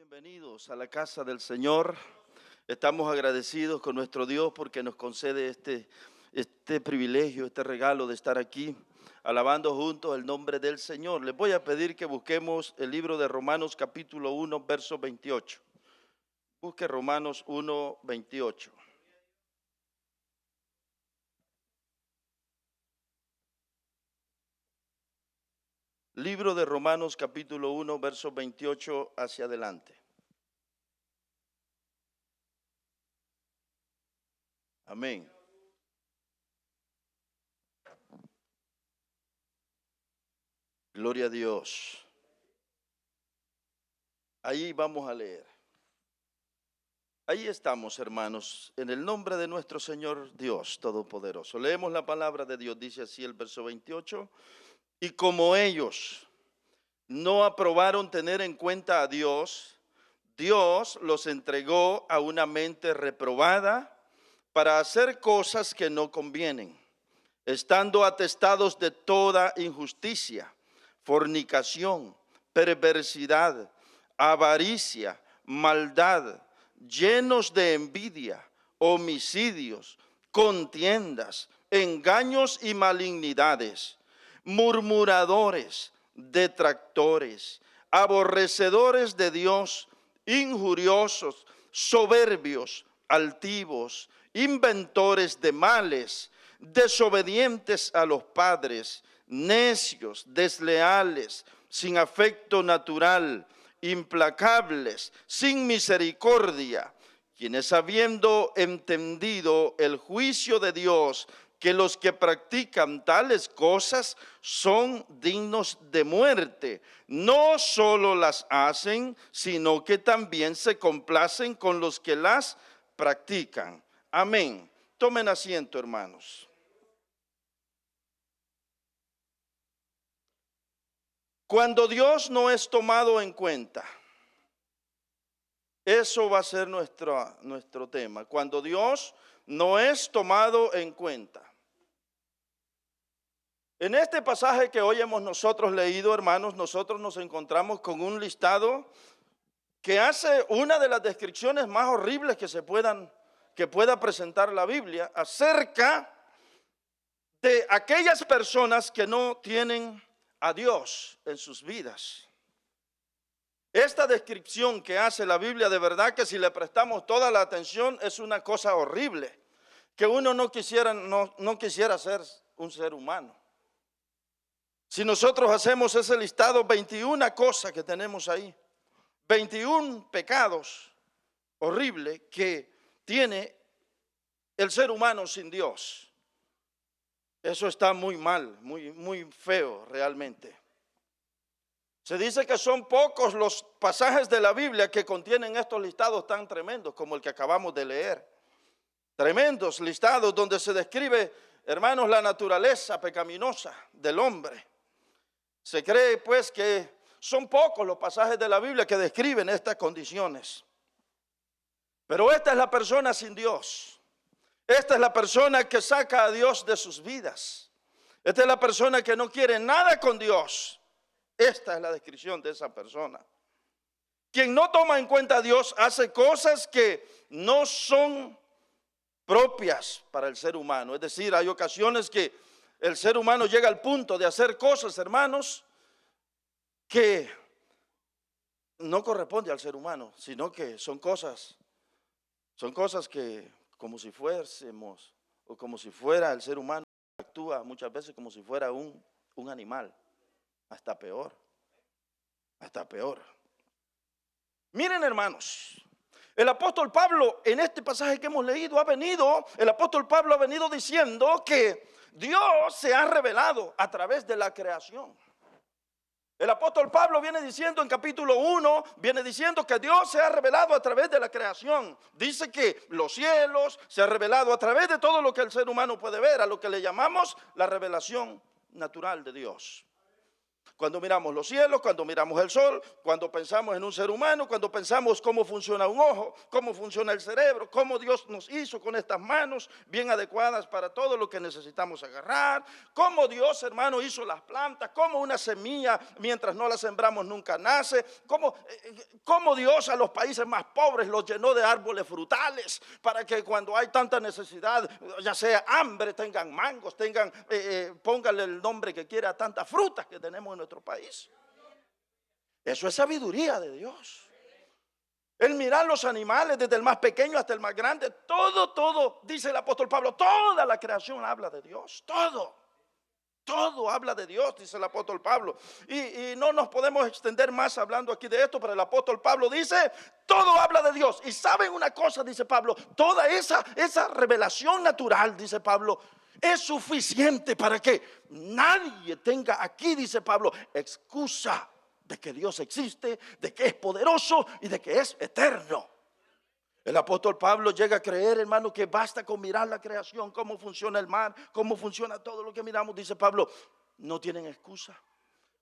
Bienvenidos a la casa del Señor. Estamos agradecidos con nuestro Dios porque nos concede este privilegio, este regalo de estar aquí alabando juntos el nombre del Señor. Les voy a pedir que busquemos el libro de Romanos capítulo 1, verso 28. Busque Romanos 1, 28. Libro de Romanos capítulo 1, verso 28 hacia adelante. Amén. Gloria a Dios. Ahí vamos a leer. Ahí estamos, hermanos, en el nombre de nuestro Señor Dios Todopoderoso. Leemos la palabra de Dios, dice así el verso 28. Y como ellos no aprobaron tener en cuenta a Dios, Dios los entregó a una mente reprobada para hacer cosas que no convienen, estando atestados de toda injusticia, fornicación, perversidad, avaricia, maldad, llenos de envidia, homicidios, contiendas, engaños y malignidades, murmuradores, detractores, aborrecedores de Dios, injuriosos, soberbios, altivos, inventores de males, desobedientes a los padres, necios, desleales, sin afecto natural, implacables, sin misericordia, quienes habiendo entendido el juicio de Dios, que los que practican tales cosas son dignos de muerte, no solo las hacen, sino que también se complacen con los que las practican. Amén. Tomen asiento, hermanos. Cuando Dios no es tomado en cuenta, eso va a ser nuestro tema. Cuando Dios no es tomado en cuenta. En este pasaje que hoy hemos nosotros leído, hermanos, nosotros nos encontramos con un listado que hace una de las descripciones más horribles que pueda presentar la Biblia acerca de aquellas personas que no tienen a Dios en sus vidas. Esta descripción que hace la Biblia, de verdad que si le prestamos toda la atención, es una cosa horrible, que uno no quisiera ser un ser humano. Si nosotros hacemos ese listado, 21 cosas que tenemos ahí, 21 pecados horribles que tiene el ser humano sin Dios. Eso está muy mal, muy feo realmente. Se dice que son pocos los pasajes de la Biblia que contienen estos listados tan tremendos como el que acabamos de leer. Tremendos listados donde se describe, hermanos, la naturaleza pecaminosa del hombre. Se cree pues que son pocos los pasajes de la Biblia que describen estas condiciones. Pero esta es la persona sin Dios. Esta es la persona que saca a Dios de sus vidas. Esta es la persona que no quiere nada con Dios. Esta es la descripción de esa persona. Quien no toma en cuenta a Dios hace cosas que no son propias para el ser humano. Es decir, hay ocasiones que el ser humano llega al punto de hacer cosas, hermanos, que no corresponde al ser humano, sino que son cosas que como si fuésemos, o como si fuera el ser humano, actúa muchas veces como si fuera un animal. Hasta peor. Miren, hermanos, el apóstol Pablo en este pasaje que hemos leído el apóstol Pablo ha venido diciendo que Dios se ha revelado a través de la creación. El apóstol Pablo viene diciendo en capítulo 1, viene diciendo que Dios se ha revelado a través de la creación. Dice que los cielos se ha revelado a través de todo lo que el ser humano puede ver, a lo que le llamamos la revelación natural de Dios. Cuando miramos los cielos, cuando miramos el sol, cuando pensamos en un ser humano, cuando pensamos cómo funciona un ojo, cómo funciona el cerebro, cómo Dios nos hizo con estas manos bien adecuadas para todo lo que necesitamos agarrar, cómo Dios, hermano, hizo las plantas, cómo una semilla, mientras no la sembramos, nunca nace, cómo Dios a los países más pobres los llenó de árboles frutales para que cuando hay tanta necesidad, ya sea hambre, tengan mangos, póngale el nombre que quiera a tantas frutas que tenemos en nuestro país. Eso es sabiduría de Dios. El mirar los animales desde el más pequeño hasta el más grande, todo, dice el apóstol Pablo, toda la creación habla de Dios, todo habla de Dios, dice el apóstol Pablo. Y no nos podemos extender más hablando aquí de esto, pero el apóstol Pablo dice, todo habla de Dios. Y saben una cosa, dice Pablo, toda esa revelación natural, dice Pablo, es suficiente para que nadie tenga aquí, dice Pablo, excusa de que Dios existe, de que es poderoso y de que es eterno. El apóstol Pablo llega a creer, hermano, que basta con mirar la creación, cómo funciona el mar, cómo funciona todo lo que miramos. Dice Pablo, no tienen excusa.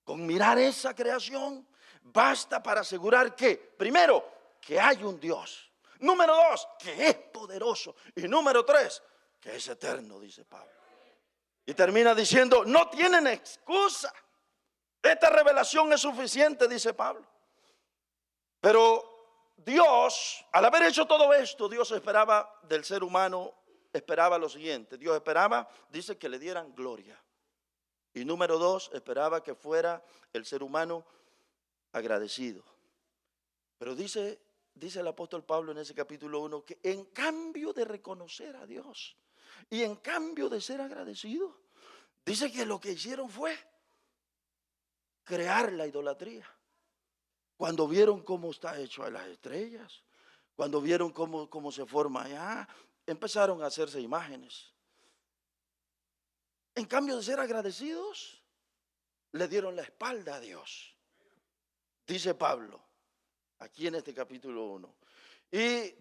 Con mirar esa creación basta para asegurar que, primero, que hay un Dios. Número dos, que es poderoso. Y número tres, que es eterno, dice Pablo. Y termina diciendo, no tienen excusa. Esta revelación es suficiente, dice Pablo. Pero Dios, al haber hecho todo esto, Dios esperaba del ser humano, esperaba lo siguiente. Dios esperaba, dice, que le dieran gloria. Y número dos, esperaba que fuera el ser humano agradecido. Pero dice el apóstol Pablo en ese capítulo 1 que en cambio de reconocer a Dios y en cambio de ser agradecido, dice que lo que hicieron fue crear la idolatría. Cuando vieron cómo está hecho a las estrellas, cuando vieron cómo se forma allá, empezaron a hacerse imágenes. En cambio de ser agradecidos, le dieron la espalda a Dios. Dice Pablo, aquí en este capítulo 1. Y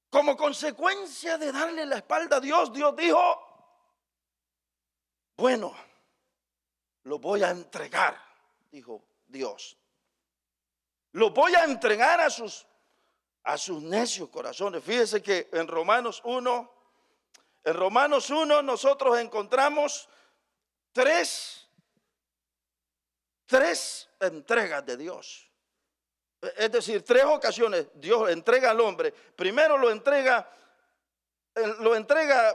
como consecuencia de darle la espalda a Dios, Dios dijo, bueno, lo voy a entregar, dijo Dios. Lo voy a entregar a sus necios corazones. Fíjese que en Romanos 1 nosotros encontramos tres entregas de Dios. Es decir, tres ocasiones Dios entrega al hombre. Primero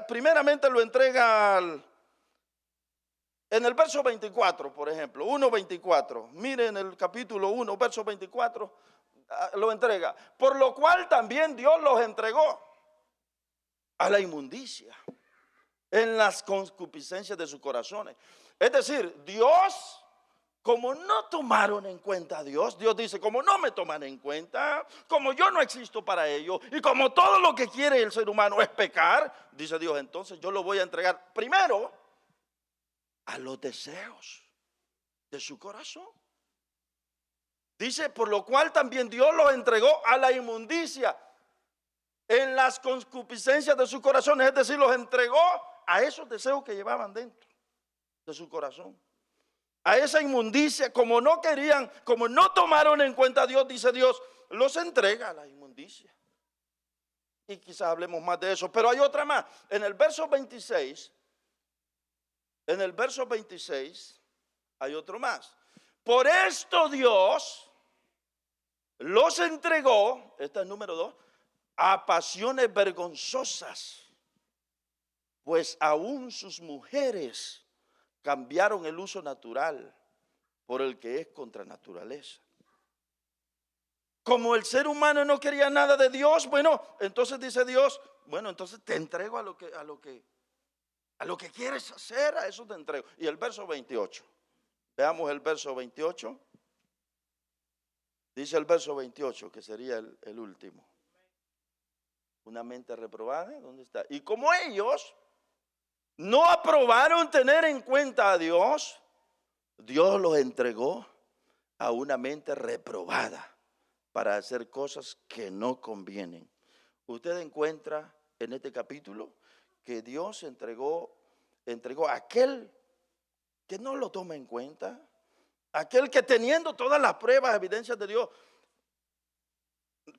primeramente lo entrega en el verso 24, por ejemplo, 1:24. Miren el capítulo 1, verso 24, lo entrega. Por lo cual también Dios los entregó a la inmundicia en las concupiscencias de sus corazones. Es decir, Dios, como no tomaron en cuenta a Dios, Dios dice, como no me toman en cuenta, como yo no existo para ellos, y como todo lo que quiere el ser humano es pecar, dice Dios, entonces yo lo voy a entregar primero a los deseos de su corazón. Dice, por lo cual también Dios los entregó a la inmundicia en las concupiscencias de sus corazones, es decir, los entregó a esos deseos que llevaban dentro de su corazón, a esa inmundicia. Como no querían, como no tomaron en cuenta a Dios, dice Dios, los entrega a la inmundicia. Y quizás hablemos más de eso, pero hay otra más. En el verso 26 hay otro más. Por esto Dios los entregó, esta es número 2, a pasiones vergonzosas, pues aún sus mujeres cambiaron el uso natural por el que es contra naturaleza. Como el ser humano no quería nada de Dios, bueno, entonces dice Dios, bueno, entonces te entrego a lo que quieres hacer, a eso te entrego. Y el verso 28, veamos el verso 28. Dice el verso 28, que sería el último. Una mente reprobada, ¿dónde está? Y como ellos no aprobaron tener en cuenta a Dios, Dios los entregó a una mente reprobada para hacer cosas que no convienen. Usted encuentra en este capítulo que Dios entregó a aquel que no lo toma en cuenta, Aquel que teniendo todas las pruebas, evidencias de Dios,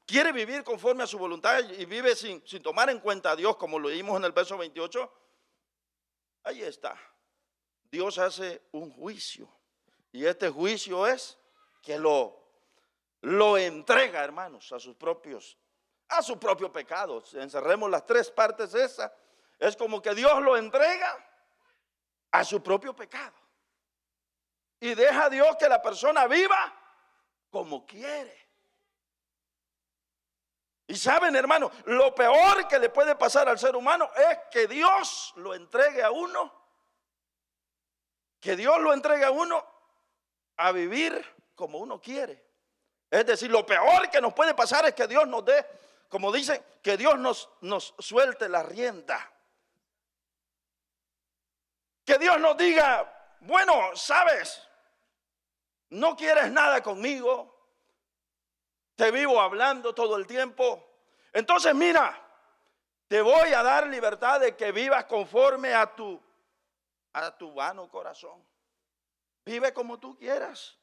quiere vivir conforme a su voluntad y vive sin tomar en cuenta a Dios, como lo leímos en el verso 28, ahí está. Dios hace un juicio. Y este juicio es que lo entrega, hermanos, a su propio pecado. Encerremos las tres partes esas. Es como que Dios lo entrega a su propio pecado. Y deja a Dios que la persona viva como quiere. Y saben, hermano, lo peor que le puede pasar al ser humano es que Dios lo entregue a uno, a vivir como uno quiere. Es decir, lo peor que nos puede pasar es que Dios nos dé, como dicen, que Dios nos suelte la rienda. Que Dios nos diga, bueno, sabes, no quieres nada conmigo, te vivo hablando todo el tiempo. Entonces mira, te voy a dar libertad de que vivas conforme a tu vano corazón. Vive como tú quieras.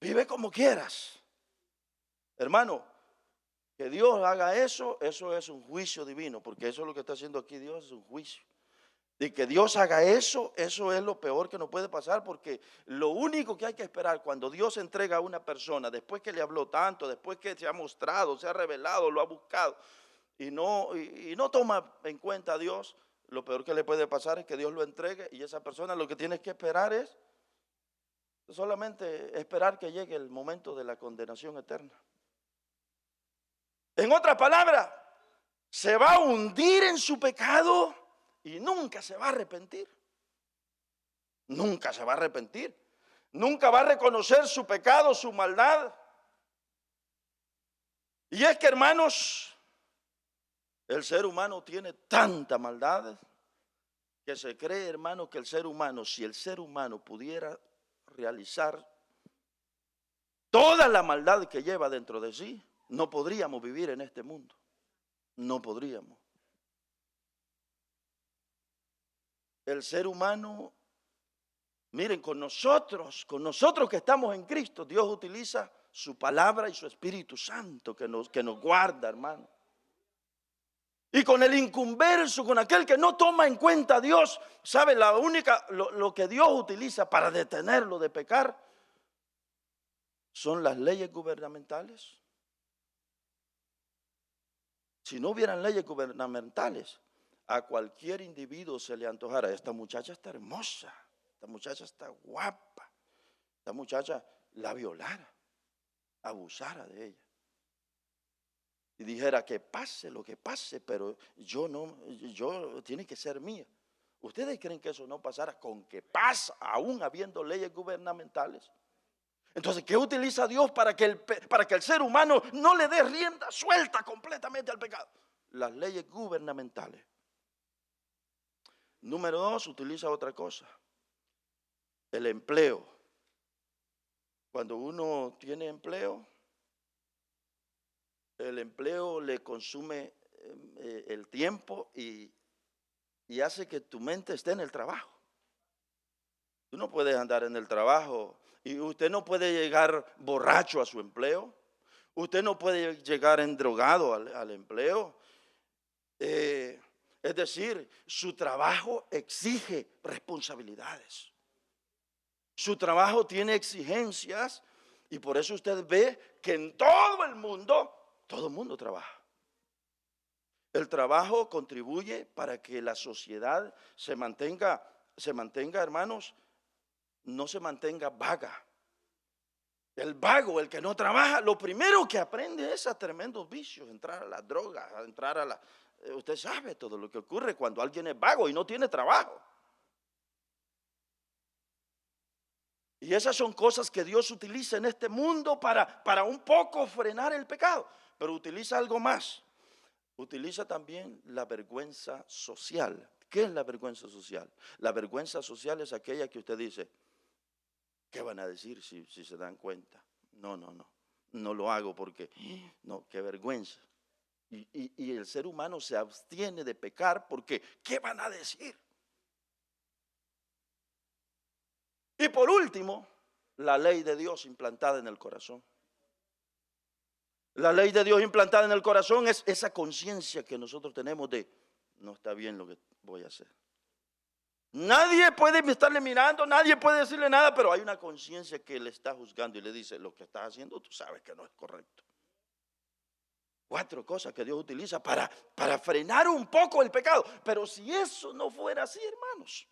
Vive como quieras. Hermano, que Dios haga eso es un juicio divino, porque eso es lo que está haciendo aquí Dios, es un juicio. De que Dios haga eso es lo peor que nos puede pasar, porque lo único que hay que esperar cuando Dios entrega a una persona, después que le habló tanto, después que se ha mostrado, se ha revelado, lo ha buscado, y no toma en cuenta a Dios, lo peor que le puede pasar es que Dios lo entregue y esa persona lo que tiene que esperar es solamente esperar que llegue el momento de la condenación eterna. En otras palabras, se va a hundir en su pecado y nunca se va a arrepentir. Nunca se va a arrepentir. Nunca va a reconocer su pecado, su maldad. Y es que, hermanos, el ser humano tiene tanta maldad que se cree, hermano, que si el ser humano pudiera realizar toda la maldad que lleva dentro de sí, no podríamos vivir en este mundo. No podríamos. El ser humano, miren, con nosotros que estamos en Cristo, Dios utiliza su palabra y su Espíritu Santo que nos guarda, hermano. Y con el inconverso, con aquel que no toma en cuenta a Dios, ¿sabe? Lo que Dios utiliza para detenerlo de pecar son las leyes gubernamentales. Si no hubieran leyes gubernamentales, a cualquier individuo se le antojara, esta muchacha está hermosa, esta muchacha está guapa, esta muchacha la violara, abusara de ella. Y dijera que pase lo que pase, pero yo tiene que ser mía. ¿Ustedes creen que eso no pasara con que pasa, aún habiendo leyes gubernamentales? Entonces, ¿qué utiliza Dios para que el ser humano no le dé rienda suelta completamente al pecado? Las leyes gubernamentales. Número 2, utiliza otra cosa. El empleo. Cuando uno tiene empleo, el empleo le consume el tiempo y hace que tu mente esté en el trabajo. Tú no puedes andar en el trabajo y usted no puede llegar borracho a su empleo. Usted no puede llegar endrogado al empleo. Es decir, su trabajo exige responsabilidades. Su trabajo tiene exigencias y por eso usted ve que en todo el mundo trabaja. El trabajo contribuye para que la sociedad se mantenga, hermanos, no se mantenga vaga. El vago, el que no trabaja, lo primero que aprende es a tremendos vicios, entrar a las drogas, usted sabe todo lo que ocurre cuando alguien es vago y no tiene trabajo. Y esas son cosas que Dios utiliza en este mundo para un poco frenar el pecado. Pero utiliza algo más. Utiliza también la vergüenza social. ¿Qué es la vergüenza social? La vergüenza social es aquella que usted dice, ¿qué van a decir si se dan cuenta? No lo hago porque, no, qué vergüenza. Y el ser humano se abstiene de pecar porque, ¿qué van a decir? Y por último, la ley de Dios implantada en el corazón. La ley de Dios implantada en el corazón es esa conciencia que nosotros tenemos de no está bien lo que voy a hacer. Nadie puede estarle mirando, nadie puede decirle nada, pero hay una conciencia que le está juzgando y le dice, lo que estás haciendo tú sabes que no es correcto. 4 cosas que Dios utiliza para frenar un poco el pecado. Pero si eso no fuera así, hermanos.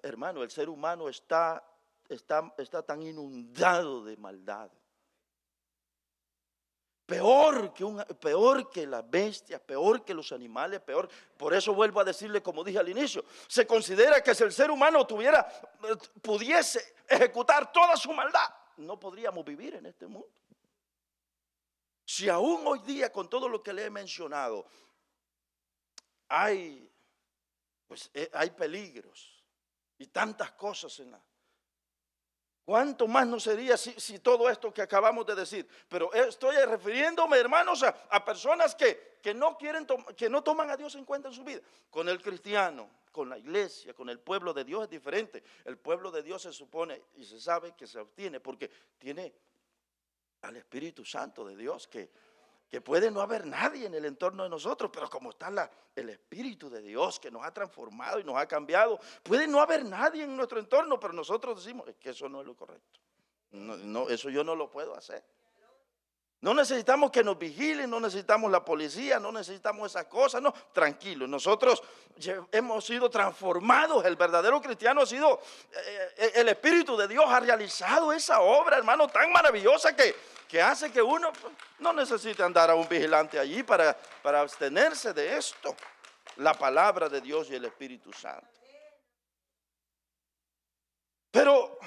Hermano, el ser humano está tan inundado de maldad. Peor que las bestias, peor que los animales, peor. Por eso vuelvo a decirle, como dije al inicio, se considera que si el ser humano pudiese ejecutar toda su maldad, no podríamos vivir en este mundo. Si aún hoy día, con todo lo que le he mencionado, hay peligros y tantas cosas en la... ¿Cuánto más no sería si todo esto que acabamos de decir? Pero estoy refiriéndome, hermanos, a personas que no toman a Dios en cuenta en su vida. Con el cristiano, con la iglesia, con el pueblo de Dios es diferente. El pueblo de Dios se supone y se sabe que se obtiene porque tiene al Espíritu Santo de Dios, que puede no haber nadie en el entorno de nosotros, pero como está el Espíritu de Dios que nos ha transformado y nos ha cambiado, puede no haber nadie en nuestro entorno, pero nosotros decimos, es que eso no es lo correcto. No, eso yo no lo puedo hacer. No necesitamos que nos vigilen, no necesitamos la policía, no necesitamos esas cosas, no, tranquilos, nosotros hemos sido transformados, el verdadero cristiano ha sido, el Espíritu de Dios ha realizado esa obra, hermano, tan maravillosa que hace que uno no necesite andar a un vigilante allí para abstenerse de esto, la palabra de Dios y el Espíritu Santo. Pero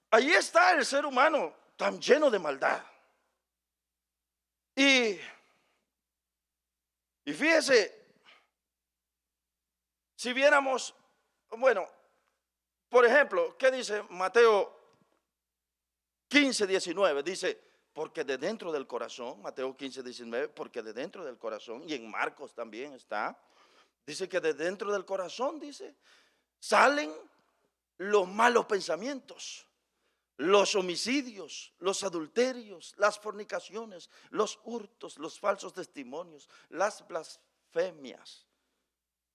ahí está el ser humano tan lleno de maldad. Y fíjese, si viéramos, bueno, por ejemplo, ¿qué dice Mateo 15, 19? Dice, porque de dentro del corazón, Mateo 15, 19, porque de dentro del corazón, y en Marcos también está, dice que de dentro del corazón, dice, salen los malos pensamientos, los homicidios, los adulterios, las fornicaciones, los hurtos, los falsos testimonios, las blasfemias.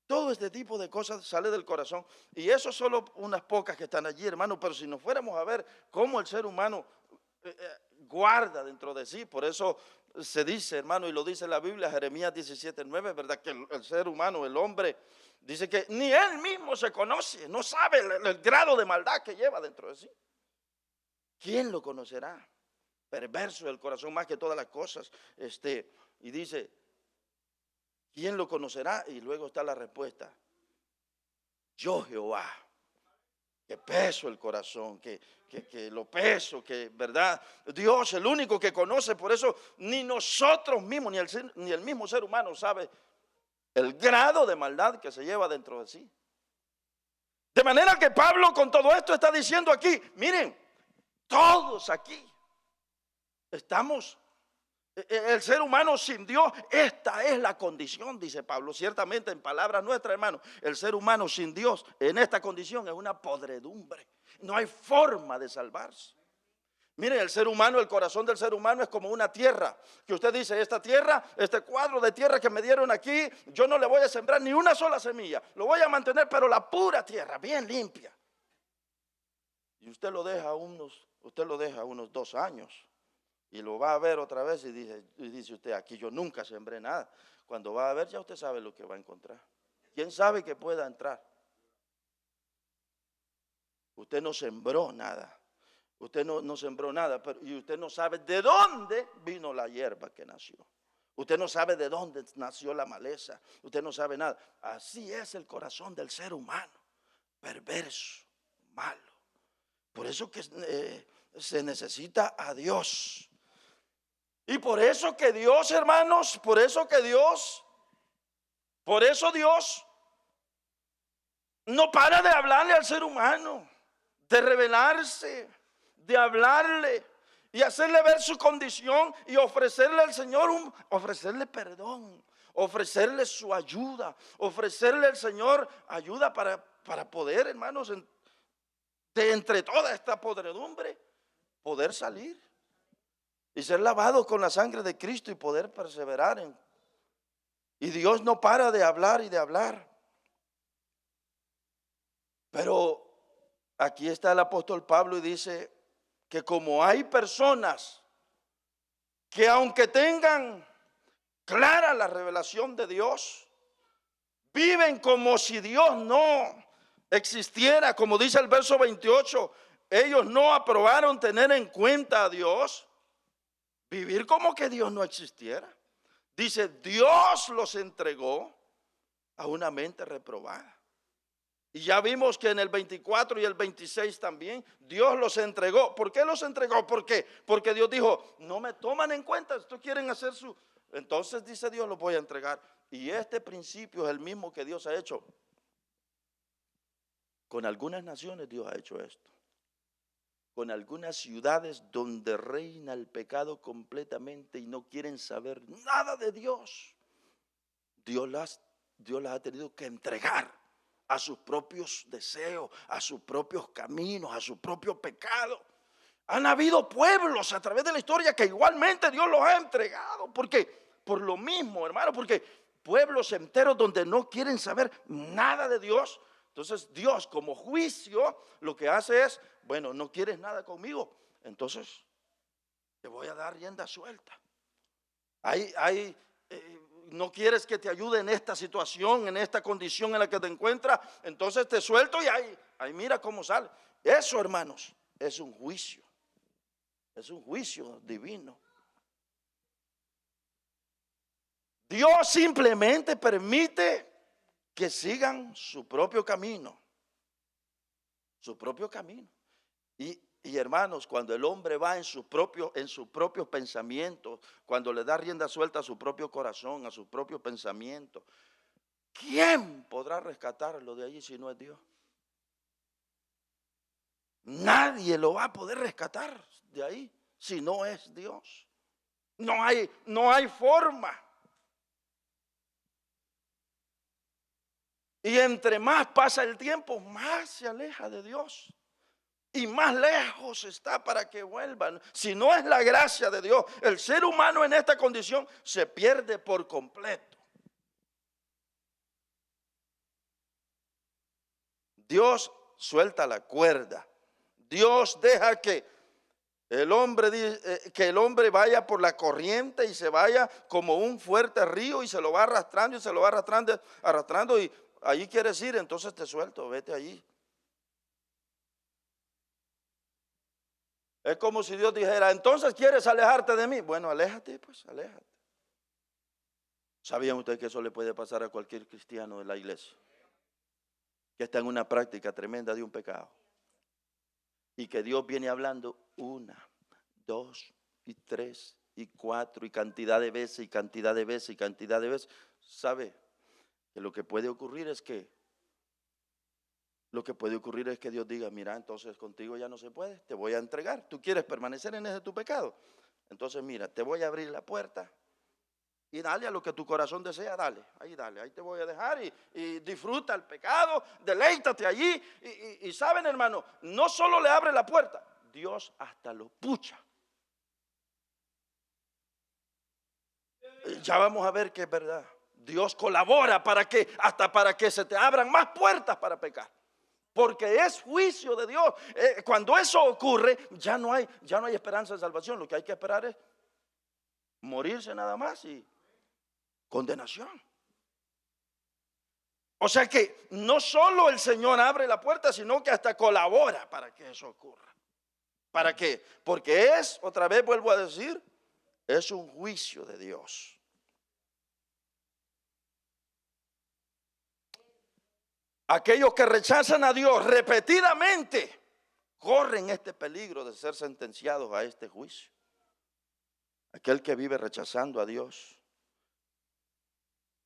Todo este tipo de cosas sale del corazón. Y eso solo unas pocas que están allí, hermano. Pero si nos fuéramos a ver cómo el ser humano guarda dentro de sí, por eso se dice, hermano, y lo dice la Biblia, Jeremías 17:9, ¿verdad? Que el ser humano, el hombre, dice que ni él mismo se conoce, no sabe el grado de maldad que lleva dentro de sí. ¿Quién lo conocerá? Perverso el corazón más que todas las cosas. Y dice, ¿quién lo conocerá? Y luego está la respuesta. Yo, Jehová, que peso el corazón, que lo peso, que verdad, Dios el único que conoce. Por eso ni nosotros mismos, ni el mismo ser humano sabe el grado de maldad que se lleva dentro de sí. De manera que Pablo con todo esto está diciendo aquí, miren, todos aquí estamos, el ser humano sin Dios, esta es la condición, dice Pablo. Ciertamente en palabras nuestras, hermano, el ser humano sin Dios en esta condición es una podredumbre. No hay forma de salvarse. Miren, el ser humano, el corazón del ser humano es como una tierra, que usted dice, esta tierra, este cuadro de tierra que me dieron aquí, yo no le voy a sembrar ni una sola semilla, lo voy a mantener, pero la pura tierra, bien limpia. Y usted lo deja unos 2 años y lo va a ver otra vez y dice usted, aquí yo nunca sembré nada. Cuando va a ver ya usted sabe lo que va a encontrar. ¿Quién sabe que pueda entrar? Usted no sembró nada. Usted no sembró nada, y usted no sabe de dónde vino la hierba que nació. Usted no sabe de dónde nació la maleza. Usted no sabe nada. Así es el corazón del ser humano, perverso, malo. Por eso que se necesita a Dios. Y por eso que Dios, hermanos, por eso Dios no para de hablarle al ser humano, de revelarse, de hablarle y hacerle ver su condición y ofrecerle al Señor, ofrecerle perdón, ofrecerle su ayuda, ofrecerle al Señor ayuda para poder, hermanos, de entre toda esta podredumbre, poder salir y ser lavados con la sangre de Cristo y poder perseverar y Dios no para de hablar y de hablar. Pero aquí está el apóstol Pablo y dice que como hay personas que aunque tengan clara la revelación de Dios, viven como si Dios no existiera, como dice el verso 28, ellos no aprobaron tener en cuenta a Dios, vivir como que Dios no existiera. Dice, Dios los entregó a una mente reprobada. Y ya vimos que en el 24 y el 26 también Dios los entregó. ¿Por qué los entregó? ¿Por qué? Porque Dios dijo, no me toman en cuenta, estos quieren hacer su... Entonces dice Dios, los voy a entregar. Y este principio es el mismo que Dios ha hecho. Con algunas naciones Dios ha hecho esto. Con algunas ciudades donde reina el pecado completamente y no quieren saber nada de Dios. Dios las ha tenido que entregar a sus propios deseos, a sus propios caminos, a su propio pecado. Han habido pueblos a través de la historia que igualmente Dios los ha entregado. Porque por lo mismo, hermano, porque pueblos enteros donde no quieren saber nada de Dios. Entonces Dios como juicio lo que hace es, bueno, no quieres nada conmigo, entonces te voy a dar rienda suelta. No quieres que te ayude en esta situación, en esta condición en la que te encuentras, entonces te suelto y ahí mira cómo sale. Eso, hermanos, es un juicio divino. Dios simplemente permite que sigan su propio camino. Y hermanos, cuando el hombre va en sus propios pensamientos, cuando le da rienda suelta a su propio corazón, a sus propios pensamientos, ¿quién podrá rescatarlo de allí si no es Dios? Nadie lo va a poder rescatar de ahí si no es Dios. No hay forma. Y entre más pasa el tiempo, más se aleja de Dios. Y más lejos está para que vuelvan. Si no es la gracia de Dios, el ser humano en esta condición se pierde por completo. Dios suelta la cuerda. Dios deja que el hombre vaya por la corriente y se vaya como un fuerte río y se lo va arrastrando y se lo va arrastrando y allí quieres ir, entonces te suelto, vete allí. Es como si Dios dijera, entonces quieres alejarte de mí. Bueno, aléjate, pues, aléjate. ¿Sabían ustedes que eso le puede pasar a cualquier cristiano de la iglesia? Que está en una práctica tremenda de un pecado. Y que Dios viene hablando 1, 2 y 3 y 4 y cantidad de veces y cantidad de veces y cantidad de veces. ¿Sabe? Que lo que puede ocurrir es que Dios diga, mira, entonces contigo ya no se puede, te voy a entregar. Tú quieres permanecer en ese tu pecado. Entonces mira, te voy a abrir la puerta y dale a lo que tu corazón desea, dale, ahí te voy a dejar y disfruta el pecado, deleítate allí. Y saben, hermano, no solo le abre la puerta, Dios hasta lo pucha. Ya vamos a ver que es verdad. Dios colabora para que se te abran más puertas para pecar. Porque es juicio de Dios. Cuando eso ocurre, ya no hay esperanza de salvación. Lo que hay que esperar es morirse nada más y condenación. O sea que no solo el Señor abre la puerta, sino que hasta colabora para que eso ocurra. ¿Para qué? Porque otra vez vuelvo a decir, es un juicio de Dios. Aquellos que rechazan a Dios repetidamente corren este peligro de ser sentenciados a este juicio. Aquel que vive rechazando a Dios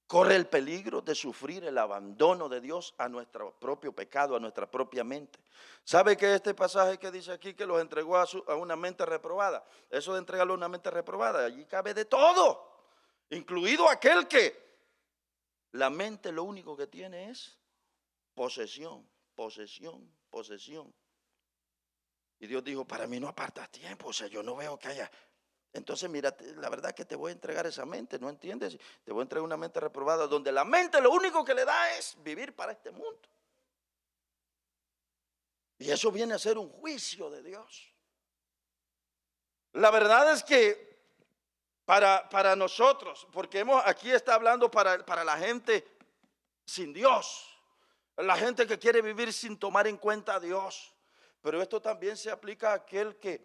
corre el peligro de sufrir el abandono de Dios a nuestro propio pecado, a nuestra propia mente. ¿Sabe que este pasaje que dice aquí que los entregó a una mente reprobada? Eso de entregarlo a una mente reprobada, allí cabe de todo, incluido aquel que La mente lo único que tiene es posesión, posesión, posesión. Y Dios dijo, para mí no apartas tiempo, o sea, yo no veo que haya. Entonces, mira, la verdad es que te voy a entregar esa mente, ¿no entiendes? Te voy a entregar una mente reprobada, donde la mente lo único que le da es vivir para este mundo. Y eso viene a ser un juicio de Dios. La verdad es que para nosotros, porque aquí está hablando para la gente sin Dios, la gente que quiere vivir sin tomar en cuenta a Dios. Pero esto también se aplica a aquel que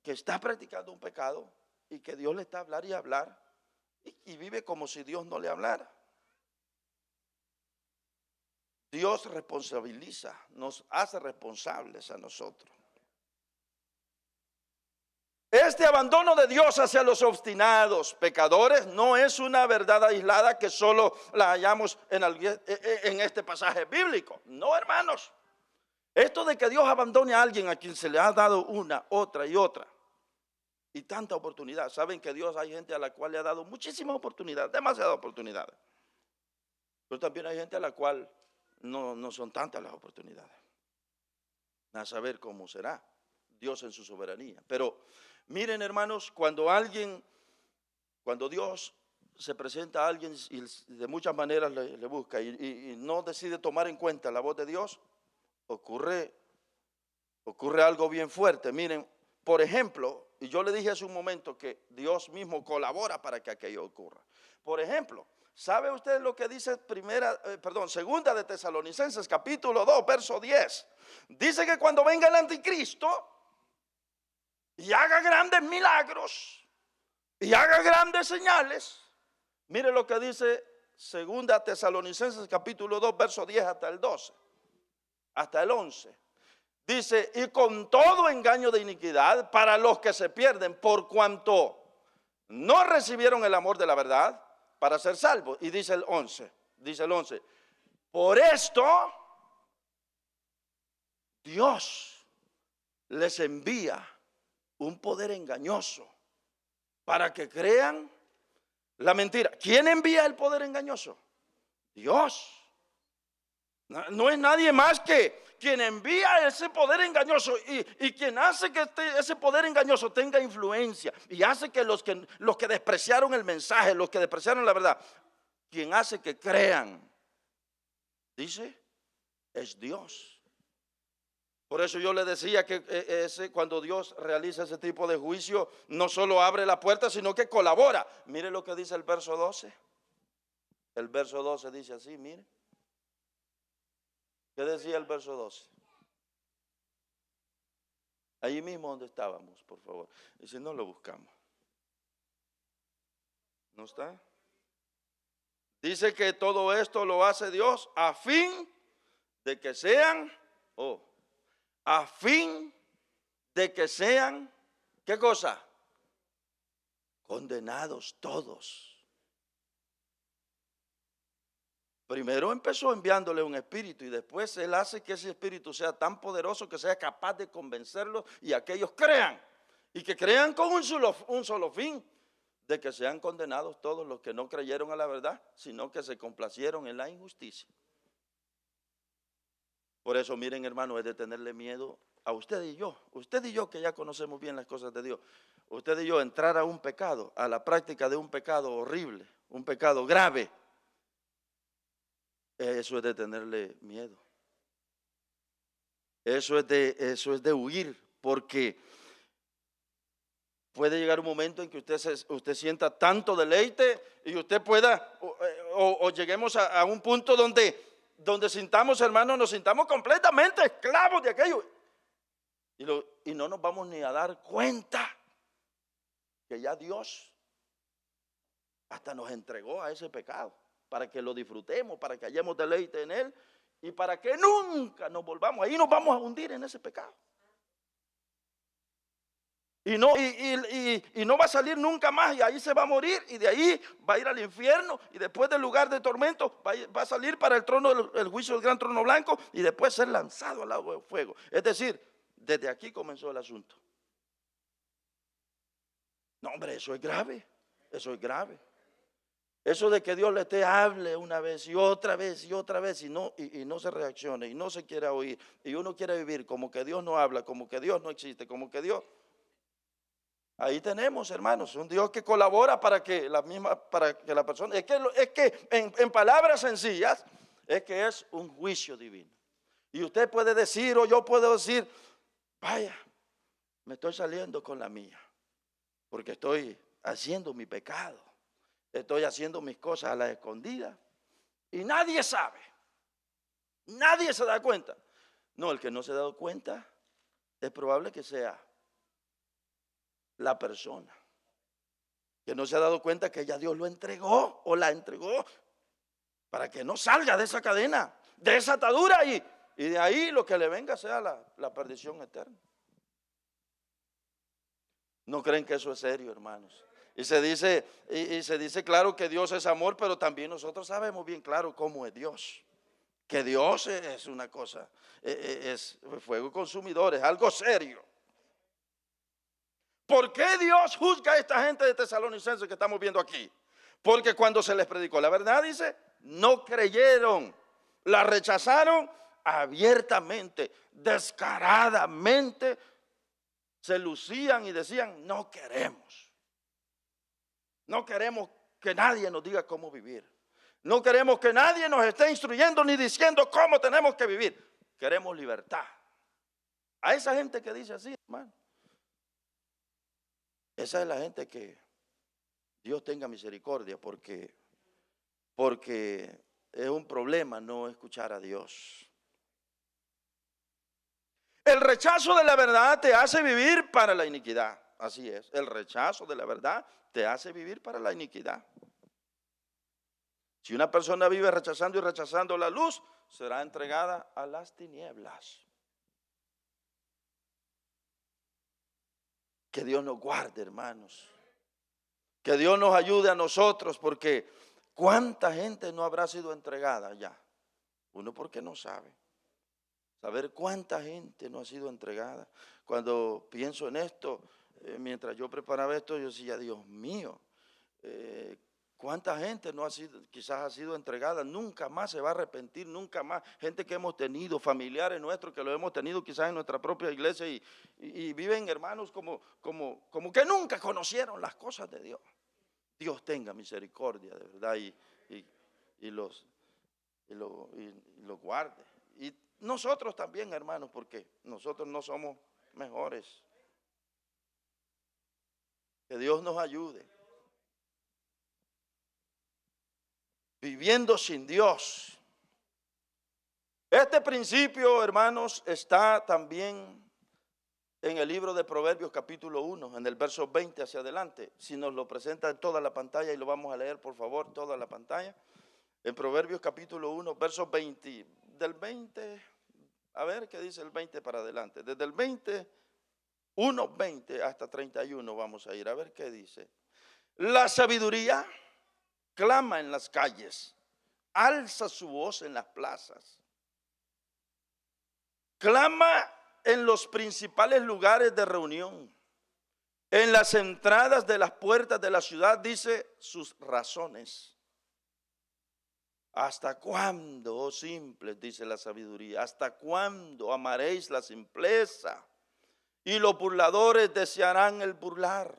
está practicando un pecado y que Dios le está a hablar y hablar y vive como si Dios no le hablara. Dios responsabiliza, nos hace responsables a nosotros. Este abandono de Dios hacia los obstinados pecadores no es una verdad aislada que solo la hallamos en este pasaje bíblico. No, hermanos. Esto de que Dios abandone a alguien a quien se le ha dado una, otra y otra y tanta oportunidad. Saben que Dios hay gente a la cual le ha dado muchísimas oportunidades, demasiadas oportunidades. Pero también hay gente a la cual no son tantas las oportunidades. A saber cómo será Dios en su soberanía. Pero miren, hermanos, cuando Dios se presenta a alguien y de muchas maneras le busca y no decide tomar en cuenta la voz de Dios, ocurre algo bien fuerte. Miren, por ejemplo, y yo le dije hace un momento que Dios mismo colabora para que aquello ocurra. Por ejemplo, ¿sabe usted lo que dice segunda de Tesalonicenses, capítulo 2, verso 10? Dice que cuando venga el anticristo y haga grandes milagros y haga grandes señales, mire lo que dice segunda Tesalonicenses, capítulo 2, verso 10 hasta el 12, hasta el 11. Dice, y con todo engaño de iniquidad para los que se pierden, por cuanto no recibieron el amor de la verdad para ser salvos. Y dice el 11, por esto Dios les envía un poder engañoso para que crean la mentira. ¿Quién envía el poder engañoso? Dios. No es nadie más que quien envía ese poder engañoso y quien hace que ese poder engañoso tenga influencia y hace que los que despreciaron el mensaje, los que despreciaron la verdad, quien hace que crean, dice, es Dios. Por eso yo le decía que cuando Dios realiza ese tipo de juicio, no solo abre la puerta, sino que colabora. Mire lo que dice el verso 12. El verso 12 dice así, mire. ¿Qué decía el verso 12? Allí mismo donde estábamos, por favor. Y si no, lo buscamos. ¿No está? Dice que todo esto lo hace Dios a fin de que sean, a fin de que sean, ¿qué cosa? Condenados todos. Primero empezó enviándole un espíritu y después Él hace que ese espíritu sea tan poderoso que sea capaz de convencerlos y aquellos crean. Y que crean con un solo fin, de que sean condenados todos los que no creyeron a la verdad, sino que se complacieron en la injusticia. Por eso, miren, hermano, es de tenerle miedo a usted y yo que ya conocemos bien las cosas de Dios. Usted y yo entrar a un pecado, a la práctica de un pecado horrible, un pecado grave. Eso es de tenerle miedo. Eso es de huir, porque puede llegar un momento en que usted sienta tanto deleite y usted pueda, o lleguemos a un punto donde sintamos, hermanos, nos sintamos completamente esclavos de aquello. Y no nos vamos ni a dar cuenta que ya Dios hasta nos entregó a ese pecado, para que lo disfrutemos, para que hallemos deleite en él y para que nunca nos volvamos. Ahí nos vamos a hundir en ese pecado. Y no va a salir nunca más, y ahí se va a morir, y de ahí va a ir al infierno, y después del lugar de tormento va a salir para el trono, el juicio del gran trono blanco, y después ser lanzado al lago de fuego. Es decir, desde aquí comenzó el asunto. No, hombre, eso es grave, eso es grave. Eso de que Dios le te hable una vez y otra vez y otra vez y no se reaccione y no se quiera oír y uno quiere vivir como que Dios no habla, como que Dios no existe, como que Dios. Ahí tenemos, hermanos, un Dios que colabora para que la persona, es que en palabras sencillas, es que es un juicio divino. Y usted puede decir, o yo puedo decir, vaya, me estoy saliendo con la mía, porque estoy haciendo mi pecado, estoy haciendo mis cosas a la escondida, y nadie sabe, nadie se da cuenta. No, el que no se ha dado cuenta, es probable que sea la persona que no se ha dado cuenta que ya Dios lo entregó o la entregó para que no salga de esa cadena, de esa atadura y de ahí lo que le venga sea la perdición eterna. ¿No creen que eso es serio, hermanos? Y se dice claro que Dios es amor, pero también nosotros sabemos bien claro cómo es Dios. Que Dios es una cosa, es fuego consumidor, es algo serio. ¿Por qué Dios juzga a esta gente de Tesalonicenses que estamos viendo aquí? Porque cuando se les predicó la verdad, dice, no creyeron, la rechazaron abiertamente, descaradamente, se lucían y decían, no queremos que nadie nos diga cómo vivir, no queremos que nadie nos esté instruyendo ni diciendo cómo tenemos que vivir, queremos libertad. A esa gente que dice así, hermano, esa es la gente que Dios tenga misericordia, porque es un problema no escuchar a Dios. El rechazo de la verdad te hace vivir para la iniquidad. Así es, el rechazo de la verdad te hace vivir para la iniquidad. Si una persona vive rechazando y rechazando la luz, será entregada a las tinieblas. Que Dios nos guarde, hermanos. Que Dios nos ayude a nosotros, porque ¿cuánta gente no habrá sido entregada ya? Uno porque no sabe. Saber cuánta gente no ha sido entregada. Cuando pienso en esto, mientras yo preparaba esto, yo decía, Dios mío, cuánta gente no ha sido, quizás ha sido entregada, nunca más se va a arrepentir, nunca más. Gente que hemos tenido, familiares nuestros que lo hemos tenido quizás en nuestra propia iglesia y viven, hermanos, como que nunca conocieron las cosas de Dios. Dios tenga misericordia, de verdad, y los guarde. Y nosotros también, hermanos, porque nosotros no somos mejores. Que Dios nos ayude. Viviendo sin Dios. Este principio, hermanos, está también en el libro de Proverbios capítulo 1, en el verso 20 hacia adelante. Si nos lo presenta en toda la pantalla y lo vamos a leer, por favor, toda la pantalla. En Proverbios capítulo 1, verso 20, del 20, a ver qué dice el 20 para adelante. Desde el 20, 1:20 hasta 31 vamos a ir, a ver qué dice. La sabiduría clama en las calles, alza su voz en las plazas. Clama en los principales lugares de reunión, en las entradas de las puertas de la ciudad, dice sus razones. ¿Hasta cuándo, oh simples, dice la sabiduría? ¿Hasta cuándo amaréis la simpleza? Y los burladores desearán el burlar,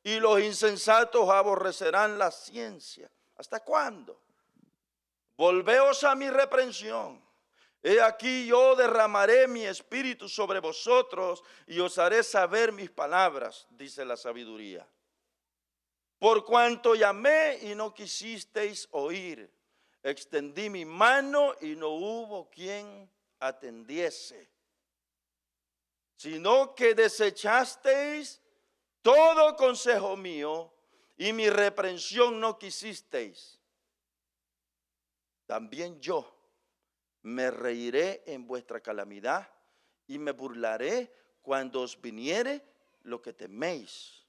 y los insensatos aborrecerán la ciencia. ¿Hasta cuándo? Volveos a mi reprensión. He aquí yo derramaré mi espíritu sobre vosotros y os haré saber mis palabras, dice la sabiduría. Por cuanto llamé y no quisisteis oír, extendí mi mano y no hubo quien atendiese, sino que desechasteis todo consejo mío y mi reprensión no quisisteis. También yo me reiré en vuestra calamidad y me burlaré cuando os viniere lo que teméis.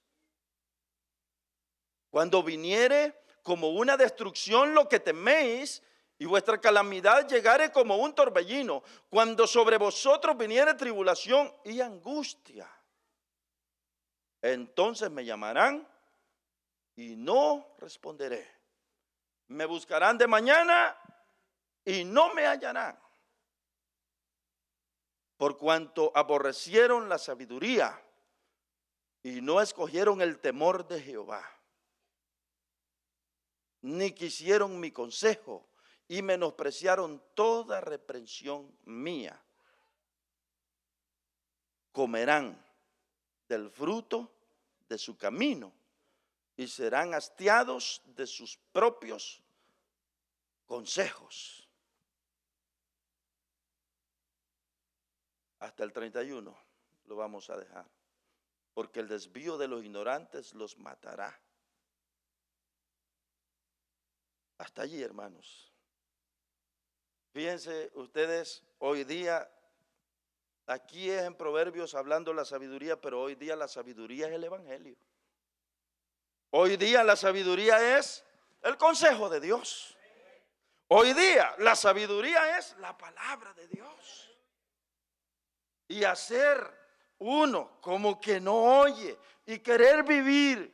Cuando viniere como una destrucción lo que teméis y vuestra calamidad llegare como un torbellino, cuando sobre vosotros viniere tribulación y angustia, entonces me llamarán y no responderé. Me buscarán de mañana y no me hallarán, por cuanto aborrecieron la sabiduría y no escogieron el temor de Jehová, ni quisieron mi consejo y menospreciaron toda reprensión mía. Comerán del fruto de su camino y serán hastiados de sus propios consejos. Hasta el 31 lo vamos a dejar, porque el desvío de los ignorantes los matará. Hasta allí, hermanos. Fíjense ustedes, hoy día, aquí es en Proverbios hablando la sabiduría, pero hoy día la sabiduría es el evangelio. Hoy día la sabiduría es el consejo de Dios. Hoy día la sabiduría es la palabra de Dios. Y hacer uno como que no oye y querer vivir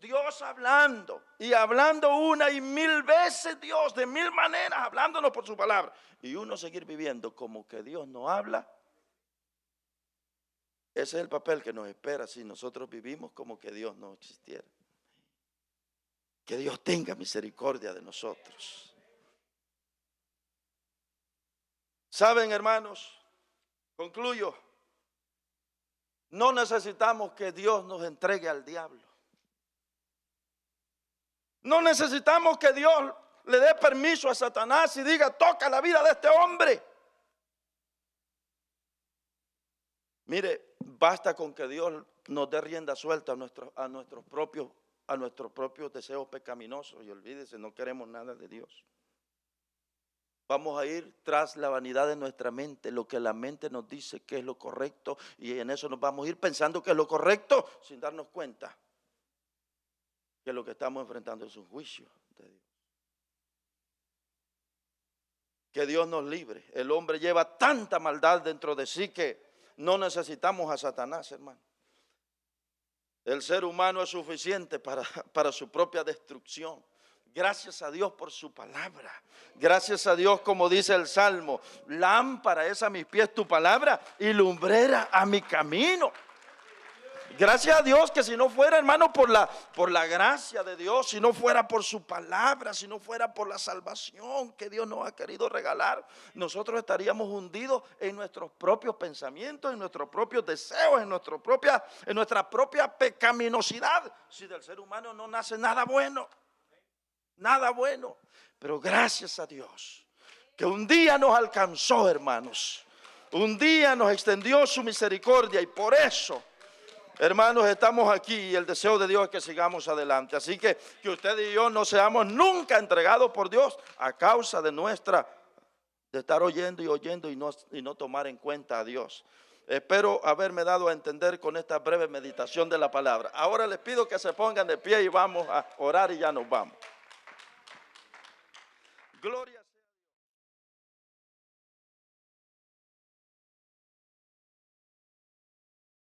Dios hablando y hablando una y mil veces Dios de mil maneras hablándonos por su palabra y uno seguir viviendo como que Dios no habla. Ese es el papel que nos espera si nosotros vivimos como que Dios no existiera. Que Dios tenga misericordia de nosotros. ¿Saben, hermanos? Concluyo. No necesitamos que Dios nos entregue al diablo. No necesitamos que Dios le dé permiso a Satanás y diga, toca la vida de este hombre. Mire, basta con que Dios nos dé rienda suelta a nuestros propios deseos pecaminosos. Y olvídese, no queremos nada de Dios. Vamos a ir tras la vanidad de nuestra mente, lo que la mente nos dice que es lo correcto, y en eso nos vamos a ir pensando que es lo correcto, sin darnos cuenta que lo que estamos enfrentando es un juicio de Dios. Que Dios nos libre. El hombre lleva tanta maldad dentro de sí que no necesitamos a Satanás, hermano. El ser humano es suficiente para su propia destrucción. Gracias a Dios por su palabra. Gracias a Dios, como dice el Salmo, lámpara es a mis pies tu palabra y lumbrera a mi camino. Gracias a Dios que si no fuera, hermano, por la gracia de Dios, si no fuera por su palabra, si no fuera por la salvación que Dios nos ha querido regalar, nosotros estaríamos hundidos en nuestros propios pensamientos, en nuestros propios deseos, en nuestra propia pecaminosidad. Si del ser humano no nace nada bueno. Nada bueno, pero gracias a Dios que un día nos alcanzó, hermanos. Un día nos extendió su misericordia y por eso, hermanos, estamos aquí y el deseo de Dios es que sigamos adelante. Así que usted y yo no seamos nunca entregados por Dios a causa de estar oyendo y no tomar en cuenta a Dios. Espero haberme dado a entender con esta breve meditación de la palabra. Ahora les pido que se pongan de pie y vamos a orar y ya nos vamos. Gloria.